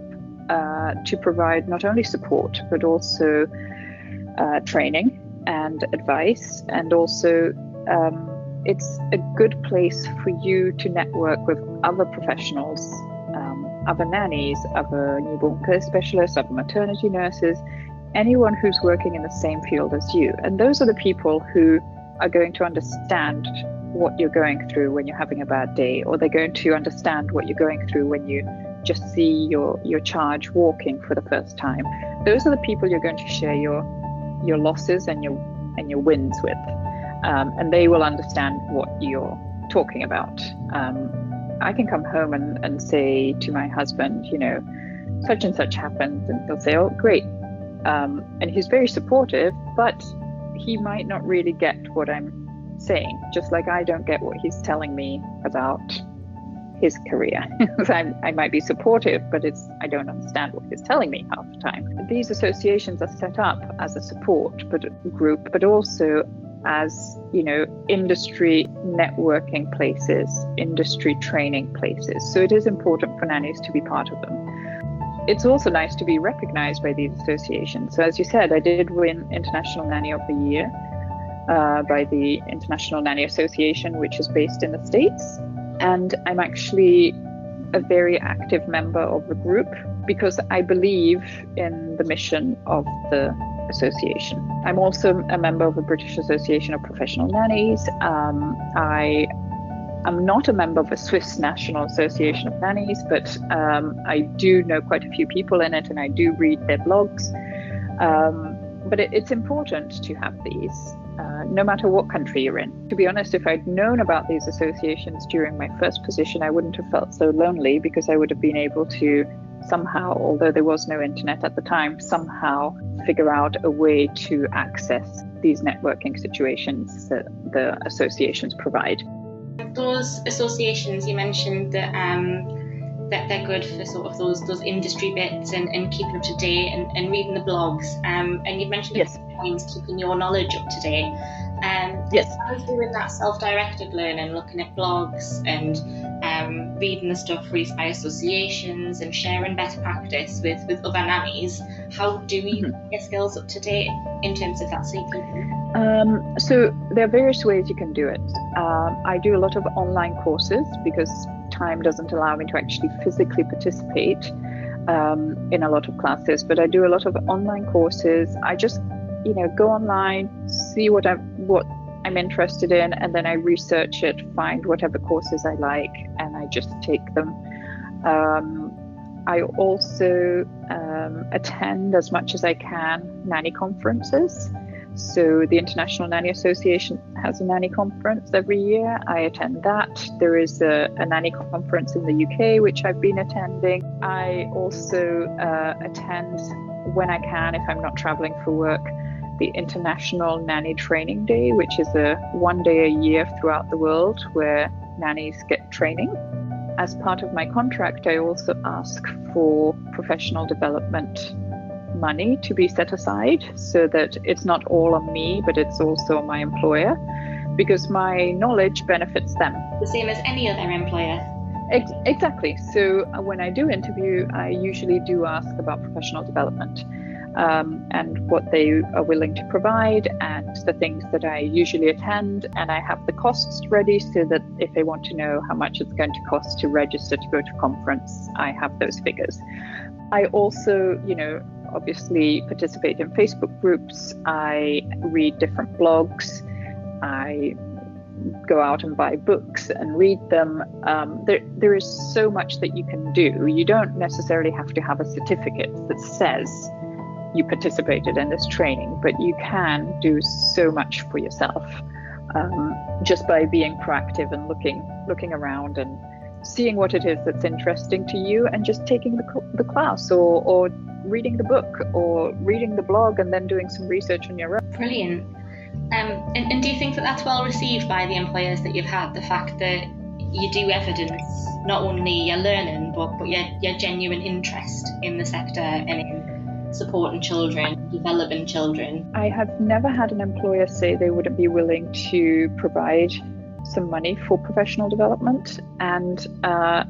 Speaker 2: to provide not only support but also training and advice, and also it's a good place for you to network with other professionals, other nannies, other newborn care specialists, other maternity nurses, anyone who's working in the same field as you. And those are the people who are going to understand what you're going through when you're having a bad day, or they're going to understand what you're going through when you just see your charge walking for the first time. Those are the people you're going to share your losses and your wins with, and they will understand what you're talking about. I can come home and say to my husband, such and such happened, and he'll say, oh, great. And he's very supportive, but he might not really get what I'm saying, just like I don't get what he's telling me about his career. I might be supportive, but I don't understand what he's telling me half the time. These associations are set up as a support group, but also as, industry networking places, industry training places. So it is important for nannies to be part of them. It's also nice to be recognized by these associations. So as you said, I did win International Nanny of the Year by the International Nanny Association, which is based in the States. And I'm actually a very active member of the group, because I believe in the mission of the association. I'm also a member of the British Association of Professional Nannies. I'm not a member of the Swiss National Association of Nannies, but I do know quite a few people in it, and I do read their blogs. But it's important to have these, no matter what country you're in. To be honest, if I'd known about these associations during my first position, I wouldn't have felt so lonely, because I would have been able to somehow, although there was no internet at the time, somehow figure out a way to access these networking situations that the associations provide.
Speaker 3: Those associations, you mentioned that they're good for sort of those industry bits and keeping up to date and reading the blogs. And you mentioned
Speaker 2: yes.
Speaker 3: Keeping your knowledge up to date.
Speaker 2: Yes.
Speaker 3: I was doing that self-directed learning, looking at blogs and reading the stuff released by associations and sharing best practice with other nannies. How do you get your skills up to date in terms of that CPD?
Speaker 2: So there are various ways you can do it. I do a lot of online courses because time doesn't allow me to actually physically participate in a lot of classes, but I do a lot of online courses. I just, go online, see what I'm interested in, and then I research it, find whatever courses I like, and I just take them. I also attend as much as I can nanny conferences. So the International Nanny Association has a nanny conference every year. I attend that. There is a nanny conference in the UK, which I've been attending. I also attend, when I can, if I'm not traveling for work, the International Nanny Training Day, which is a 1 day a year throughout the world where nannies get training. As part of my contract, I also ask for professional development money to be set aside so that it's not all on me, but it's also on my employer, because my knowledge benefits them.
Speaker 3: The same as any other employer.
Speaker 2: Exactly. So when I do interview, I usually do ask about professional development and what they are willing to provide and the things that I usually attend, and I have the costs ready so that if they want to know how much it's going to cost to register to go to conference, I have those figures. I also, obviously participate in Facebook groups. I read different blogs. I go out and buy books and read them. There is so much that you can do. You don't necessarily have to have a certificate that says you participated in this training, but you can do so much for yourself just by being proactive and looking around and seeing what it is that's interesting to you and just taking the class or reading the book or reading the blog and then doing some research on your own.
Speaker 3: Brilliant. And do you think that that's well received by the employers that you've had, the fact that you do evidence not only your learning but your genuine interest in the sector and in supporting children, developing children?
Speaker 2: I have never had an employer say they wouldn't be willing to provide some money for professional development, and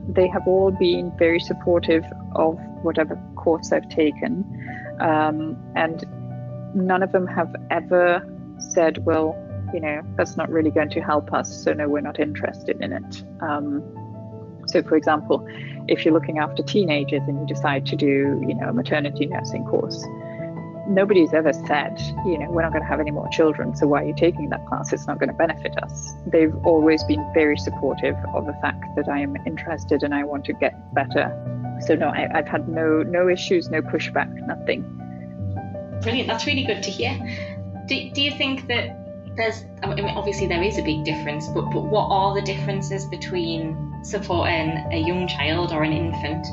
Speaker 2: they have all been very supportive of whatever course I've taken, and none of them have ever said, well, that's not really going to help us, so no, we're not interested in it. So for example, if you're looking after teenagers and you decide to do a maternity nursing course, nobody's ever said, we're not going to have any more children, so why are you taking that class? It's not going to benefit us. They've always been very supportive of the fact that I am interested and I want to get better. So no, I've had no issues, no pushback, nothing.
Speaker 3: Brilliant, that's really good to hear. Do you think that obviously there is a big difference, but what are the differences between supporting a young child or an infant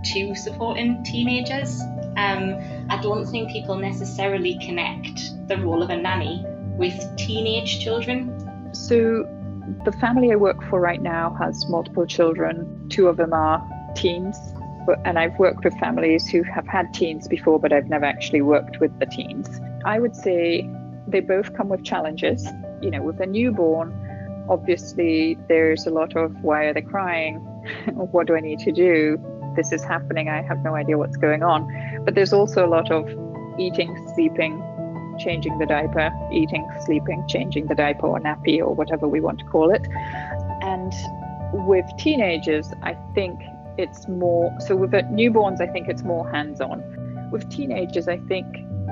Speaker 3: to supporting teenagers? I don't think people necessarily connect the role of a nanny with teenage children. So
Speaker 2: the family I work for right now has multiple children. 2 of them are teens, and I've worked with families who have had teens before, but I've never actually worked with the teens. I would say they both come with challenges. With a newborn, obviously there's a lot of, why are they crying? What do I need to do? This is happening, I have no idea what's going on. But there's also a lot of eating, sleeping, changing the diaper, eating, sleeping, changing the diaper or nappy or whatever we want to call it. And with teenagers, I think it's more, so with newborns, I think it's more hands-on. With teenagers, I think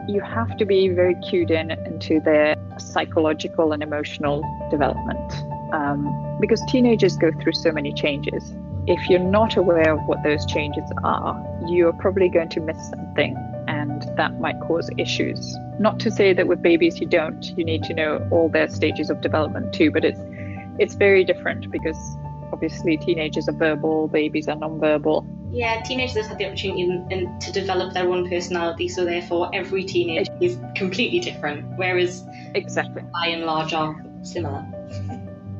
Speaker 2: you have to be very cued into their psychological and emotional development, because teenagers go through so many changes. If you're not aware of what those changes are, you're probably going to miss something, and that might cause issues. Not to say that with babies you don't. You need to know all their stages of development too, but it's very different because obviously teenagers are verbal, babies are non-verbal.
Speaker 3: Yeah, teenagers have the opportunity to develop their own personality, so therefore every teenager is completely different, whereas
Speaker 2: exactly,
Speaker 3: by and large are similar.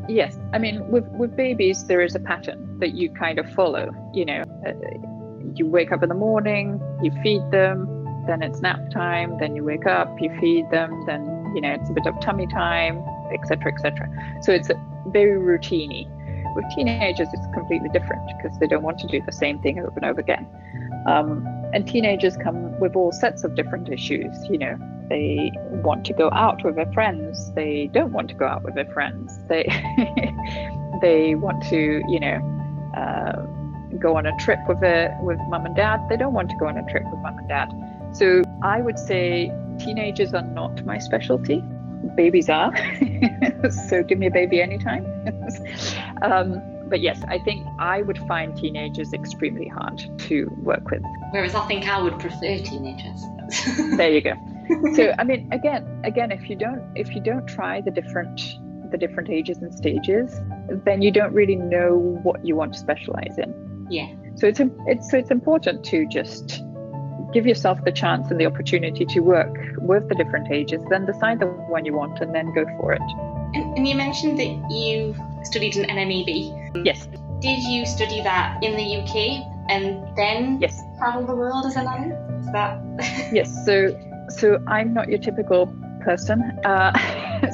Speaker 2: Yes, I mean with babies there is a pattern that you kind of follow. You wake up in the morning, you feed them, then it's nap time, then you wake up, you feed them, then it's a bit of tummy time, etc., etc. So it's very routiney. With teenagers, it's completely different because they don't want to do the same thing over and over again. And teenagers come with all sets of different issues. They want to go out with their friends. They don't want to go out with their friends. They they want to, go on a trip with mum and dad. They don't want to go on a trip with mum and dad. So I would say teenagers are not my specialty. Babies are. So give me a baby anytime. But yes, I think I would find teenagers extremely hard to work with.
Speaker 3: Whereas I think I would prefer teenagers.
Speaker 2: There you go. So I mean, again, if you don't try the different ages and stages, then you don't really know what you want to specialize in.
Speaker 3: Yeah.
Speaker 2: So it's important to just give yourself the chance and the opportunity to work with the different ages, then decide the one you want and then go for it.
Speaker 3: And you mentioned that you studied an NNEB.
Speaker 2: Yes.
Speaker 3: Did you study that in the UK and then travel the world as a nanny? Is that?
Speaker 2: Yes. So I'm not your typical person.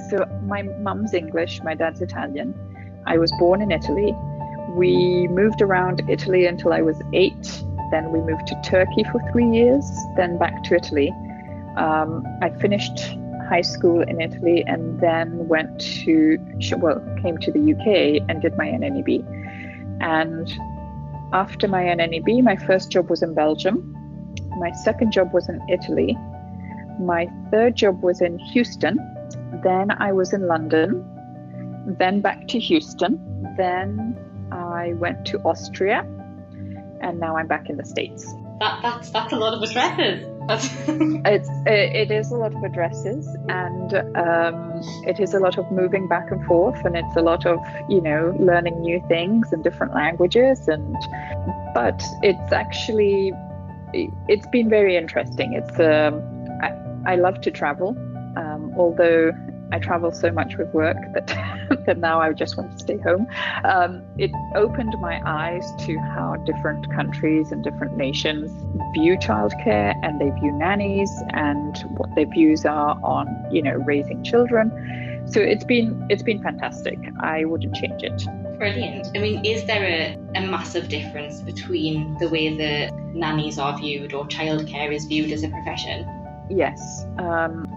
Speaker 2: So my mum's English, my dad's Italian. I was born in Italy. We moved around Italy until I was 8. Then we moved to Turkey for 3 years, then back to Italy. I finished high school in Italy and then came to the UK and did my NNEB. And after my NNEB, my first job was in Belgium. My second job was in Italy. My third job was in Houston. Then I was in London, then back to Houston. Then I went to Austria, and now I'm back in the States.
Speaker 3: That's a lot of addresses.
Speaker 2: It is a lot of addresses, and it is a lot of moving back and forth, and it's a lot of learning new things and different languages, but it's been very interesting. I love to travel, although I travel so much with work that now I just want to stay home. It opened my eyes to how different countries and different nations view childcare, and they view nannies, and what their views are on raising children. So it's been fantastic. I wouldn't change it.
Speaker 3: Brilliant. I mean, is there a massive difference between the way that nannies are viewed or childcare is viewed as a profession?
Speaker 2: Yes,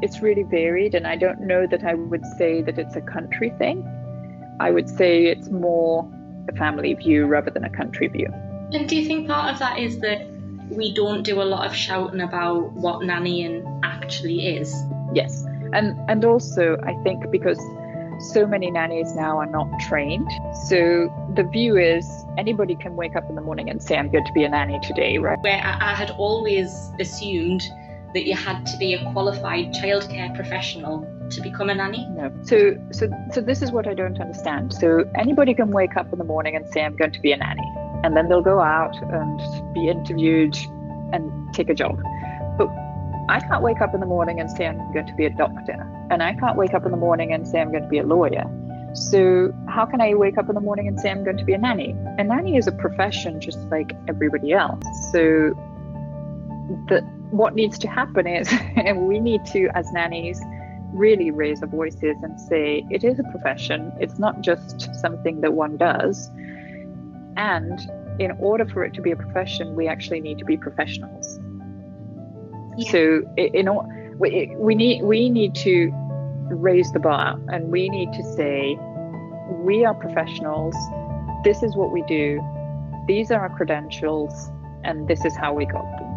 Speaker 2: it's really varied, and I don't know that I would say that it's a country thing. I would say it's more a family view rather than a country view.
Speaker 3: And do you think part of that is that we don't do a lot of shouting about what nannying actually is?
Speaker 2: Yes, and also I think because so many nannies now are not trained, so the view is anybody can wake up in the morning and say, I'm going to be a nanny today, right?
Speaker 3: Where I had always assumed that you had to be a qualified childcare professional to become a nanny?
Speaker 2: No. So this is what I don't understand. So anybody can wake up in the morning and say, I'm going to be a nanny. And then they'll go out and be interviewed and take a job. But I can't wake up in the morning and say, I'm going to be a doctor. And I can't wake up in the morning and say, I'm going to be a lawyer. So how can I wake up in the morning and say, I'm going to be a nanny? A nanny is a profession just like everybody else. So what needs to happen is we need to, as nannies, really raise our voices and say it is a profession. It's not just something that one does. And in order for it to be a profession, we actually need to be professionals. Yeah. So we need to raise the bar, and we need to say we are professionals. This is what we do. These are our credentials, and this is how we got them.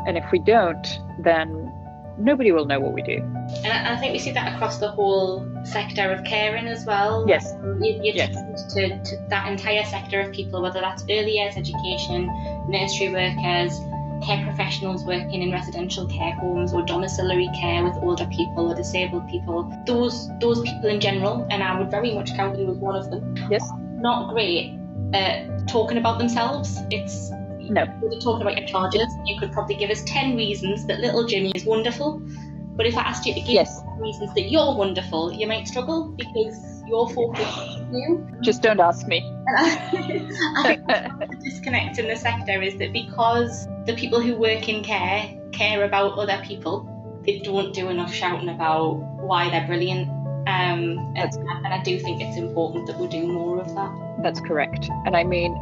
Speaker 2: And if we don't, then nobody will know what we do.
Speaker 3: And I think we see that across the whole sector of caring as well.
Speaker 2: Yes.
Speaker 3: You're to that entire sector of people, whether that's early years education, nursery workers, care professionals working in residential care homes or domiciliary care with older people or disabled people. Those people in general, and I would very much count you as one of them.
Speaker 2: Yes.
Speaker 3: Not great at talking about themselves.
Speaker 2: No.
Speaker 3: We're talking about your charges. You could probably give us 10 reasons that little Jimmy is wonderful. But if I asked you to give 10 reasons that you're wonderful, you might struggle because your focus is you.
Speaker 2: Just don't ask me.
Speaker 3: I think the disconnect in the sector is that because the people who work in care about other people, they don't do enough shouting about why they're brilliant And I do think it's important that we do more of that.
Speaker 2: That's correct. And I mean,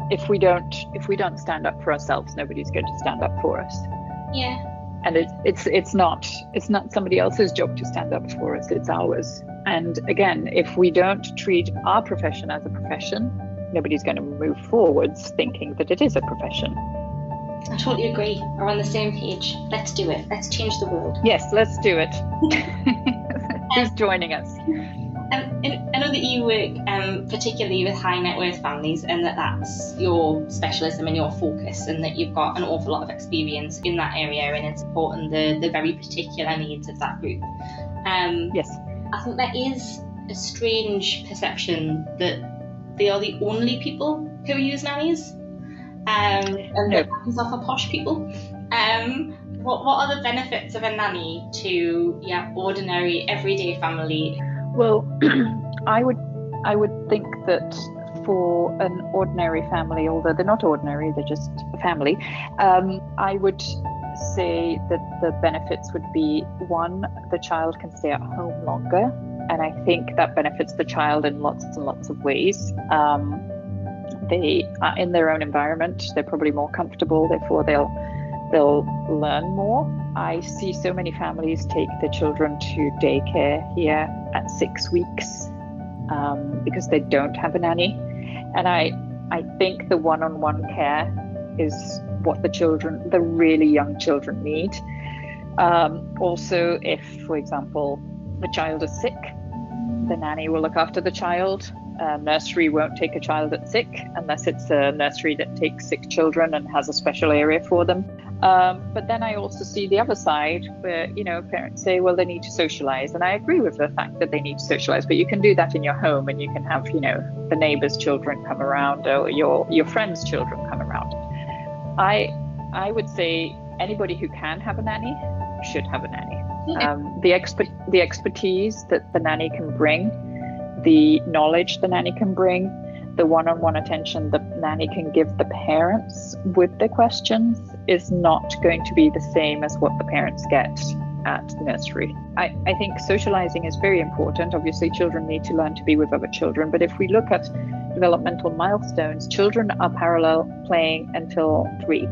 Speaker 2: if we don't stand up for ourselves, nobody's going to stand up for us.
Speaker 3: Yeah.
Speaker 2: And it's not somebody else's job to stand up for us, it's ours. And again, if we don't treat our profession as a profession, nobody's going to move forwards thinking that it is a profession.
Speaker 3: I totally agree. We're on the same page. Let's do it. Let's change the world.
Speaker 2: Yes, let's do it. Who's joining us?
Speaker 3: I know that you work particularly with high net worth families, and that's your specialism and your focus, and that you've got an awful lot of experience in that area and in supporting the very particular needs of that group.
Speaker 2: Yes.
Speaker 3: I think there is a strange perception that they are the only people who use nannies, and that nannies are for posh people. What are the benefits of a nanny to ordinary everyday family?
Speaker 2: Well, I would think that for an ordinary family, although they're not ordinary, they're just a family, I would say that the benefits would be, one, the child can stay at home longer, and I think that benefits the child in lots and lots of ways. They are in their own environment, they're probably more comfortable, therefore they'll learn more. I see so many families take their children to daycare here at 6 weeks because they don't have a nanny. And I think the one-on-one care is what the really young children need. Also, if, for example, the child is sick, the nanny will look after the child. Nursery won't take a child that's sick unless it's a nursery that takes sick children and has a special area for them. But then I also see the other side where, parents say, well, they need to socialize. And I agree with the fact that they need to socialize, but you can do that in your home, and you can have, the neighbor's children come around, or your friend's children come around. I would say anybody who can have a nanny should have a nanny. The expertise that the nanny can bring, the knowledge the nanny can bring, the one-on-one attention the nanny can give the parents with their questions is not going to be the same as what the parents get at nursery. I think socializing is very important. Obviously, children need to learn to be with other children, but if we look at developmental milestones, children are parallel playing until 3.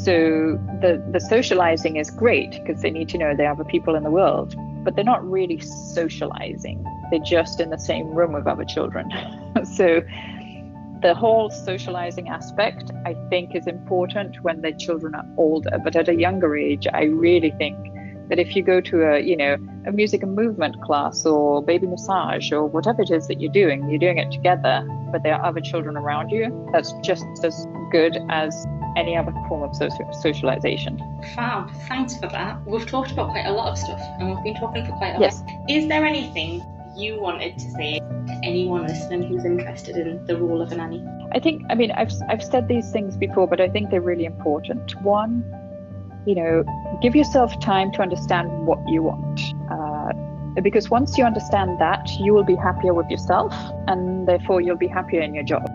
Speaker 2: So the socializing is great because they need to know there are other people in the world, but they're not really socializing. They're just in the same room with other children. So the whole socializing aspect, I think, is important when the children are older. But at a younger age, I really think that if you go to a music and movement class or baby massage or whatever it is that you're doing it together, but there are other children around you, that's just as good as any other form of socialization.
Speaker 3: Fab, thanks for that. We've talked about quite a lot of stuff, and we've been talking for quite a
Speaker 2: yes.
Speaker 3: while. Is there anything you wanted to say to anyone listening who's interested in the role of a nanny?
Speaker 2: I've said these things before, but I think they're really important. One, give yourself time to understand what you want. Because once you understand that, you will be happier with yourself, and therefore you'll be happier in your job.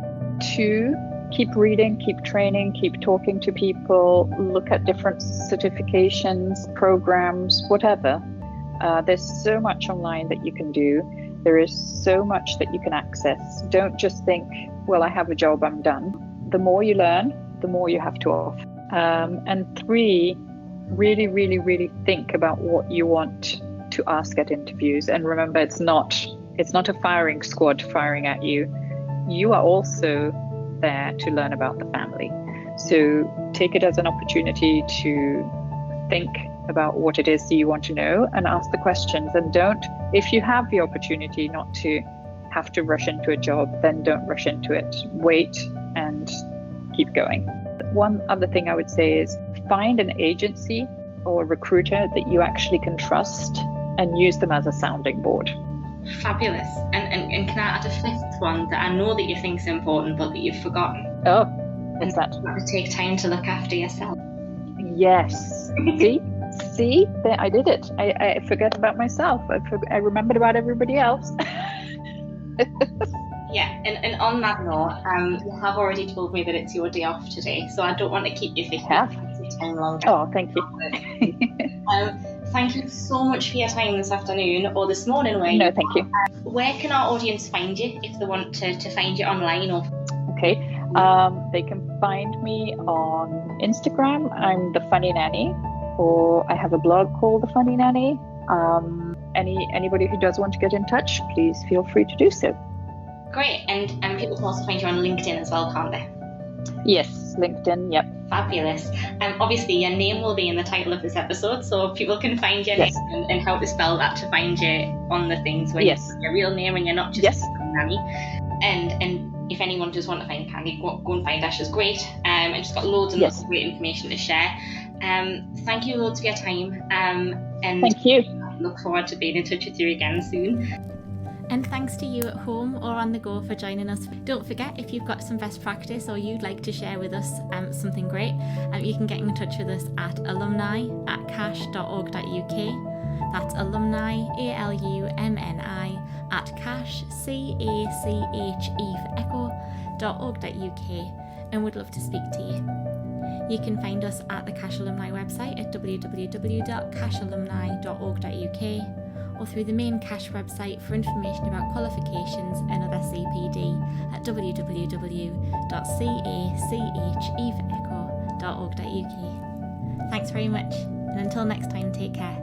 Speaker 2: 2, keep reading, keep training, keep talking to people, look at different certifications, programs, whatever. There's so much online that you can do. There is so much that you can access. Don't just think, well, I have a job, I'm done. The more you learn, the more you have to offer. And 3, really, really, really think about what you want to ask at interviews. And remember, it's not a firing squad firing at you. You are also there to learn about the family. So take it as an opportunity to think about what it is that you want to know and ask the questions. And don't, if you have the opportunity not to have to rush into a job, then don't rush into it. Wait and keep going. One other thing I would say is find an agency or a recruiter that you actually can trust and use them as a sounding board.
Speaker 3: Fabulous. And can I add a 5th one that I know that you think is important but that you've forgotten?
Speaker 2: Oh, what's that?
Speaker 3: You have to take time to look after yourself.
Speaker 2: Yes. See, I did it. I forget about myself. I remembered about everybody else.
Speaker 3: Yeah, and on that note, you have already told me that it's your day off today, so I don't want to keep you for time longer.
Speaker 2: Oh, thank you.
Speaker 3: thank you so much for your time this afternoon or this morning.
Speaker 2: No, thank you.
Speaker 3: Where can our audience find you if they want to find you online? Or
Speaker 2: Okay, they can find me on Instagram. I'm the Funny Nanny, or I have a blog called the Funny Nanny. Anybody who does want to get in touch, please feel free to do so.
Speaker 3: great, and people can also find you on LinkedIn as well, can't they?
Speaker 2: Yes, LinkedIn. Yep.
Speaker 3: Fabulous. Obviously, your name will be in the title of this episode, so people can find your
Speaker 2: Yes.
Speaker 3: name and how to spell that to find you on the things where
Speaker 2: Yes.
Speaker 3: you put your real name and you're not just
Speaker 2: Yes.
Speaker 3: a nanny. And if anyone does want to find Candi, go and find her. She's great, and she's got loads and loads of great information to share. Thank you loads for your time, and
Speaker 2: Thank you.
Speaker 3: look forward to being in touch with you again soon.
Speaker 1: And thanks to you at home or on the go for joining us. Don't forget, if you've got some best practice or you'd like to share with us something great, you can get in touch with us at alumni@cache.org.uk. That's alumni, ALUMNI, at cache, CACHE for echo.org.uk, and we'd love to speak to you. You can find us at the CACHE Alumni website at www.cachealumni.org.uk, or through the main CACHE website for information about qualifications and other CPD at www.cacheforecho.org.uk. Thanks very much, and until next time, take care.